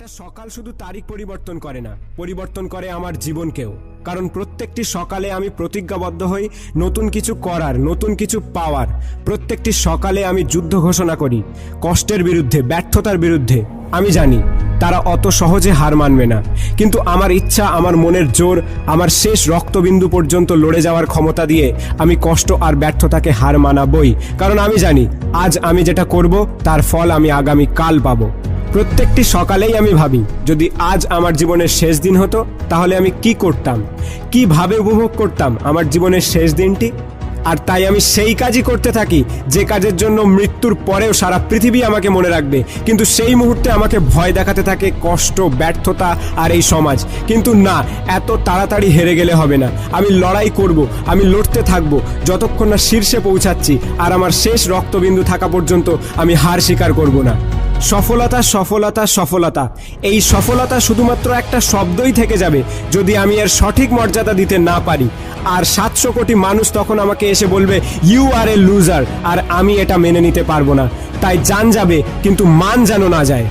একটা সকাল শুধু তারিখ পরিবর্তন করে না, পরিবর্তন করে আমার জীবনকেও। কারণ প্রত্যেকটি সকালে আমি প্রতিজ্ঞাবদ্ধ হই নতুন কিছু করার, নতুন কিছু পাওয়ার। প্রত্যেকটি সকালে আমি যুদ্ধ ঘোষণা করি কষ্টের বিরুদ্ধে, ব্যর্থতার বিরুদ্ধে। আমি জানি তারা অত সহজে হার মানবে না, কিন্তু আমার ইচ্ছা, আমার মনের জোর, আমার শেষ রক্তবিন্দু পর্যন্ত লড়ে যাওয়ার ক্ষমতা দিয়ে আমি কষ্ট আর ব্যর্থতাকে হার মানাবই। কারণ আমি জানি আজ আমি যেটা করব তার ফল আমি আগামী কাল পাবো। প্রত্যেকটি সকালেই আমি ভাবি যদি আজ আমার জীবনের শেষ দিন হতো তাহলে আমি কি করতাম, কিভাবে উপভোগ করতাম আমার জীবনের শেষ দিনটি। আর তাই আমি সেই কাজই করতে থাকি যে কাজের জন্য মৃত্যুর পরেও সারা পৃথিবী আমাকে মনে রাখবে। কিন্তু সেই মুহূর্তে আমাকে ভয় দেখাতে থাকে কষ্ট, ব্যর্থতা আর এই সমাজ। কিন্তু না, এত তাড়াতাড়ি হেরে গেলে হবে না। আমি লড়াই করব, আমি লড়তে থাকবো যতক্ষণ না শীর্ষে পৌঁছাচ্ছি। আর আমার শেষ রক্তবিন্দু থাকা পর্যন্ত আমি হার স্বীকার করব না। সফলতা, সফলতা, সফলতা, এই সফলতা শুধুমাত্র একটা শব্দই থেকে যাবে যদি আমি এর সঠিক মর্যাদা দিতে না পারি। আর 700 কোটি মানুষ তখন আমাকে এসে বলবে ইউ আর এ লুজার, আর আমি এটা মেনে নিতে পারবো না। তাই জান যাবে কিন্তু মান যেন না যায়।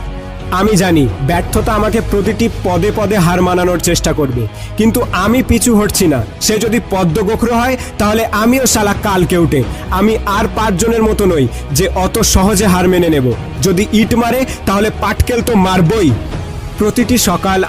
আমি জানি ব্যর্থতা আমাকে প্রতিটি পদে পদে হার মানানোর চেষ্টা করবে, কিন্তু আমি পিছু হটছি না। সে যদি পদ্মগোখর হয় তাহলে আমিও শালা কালকে উঠে। আমি আর 5 জনের মতো নই যে অত সহজে হার মেনে নেব। যদি ইট মারে তাহলে পাটকেল তো মারবই। প্রতিটি সকাল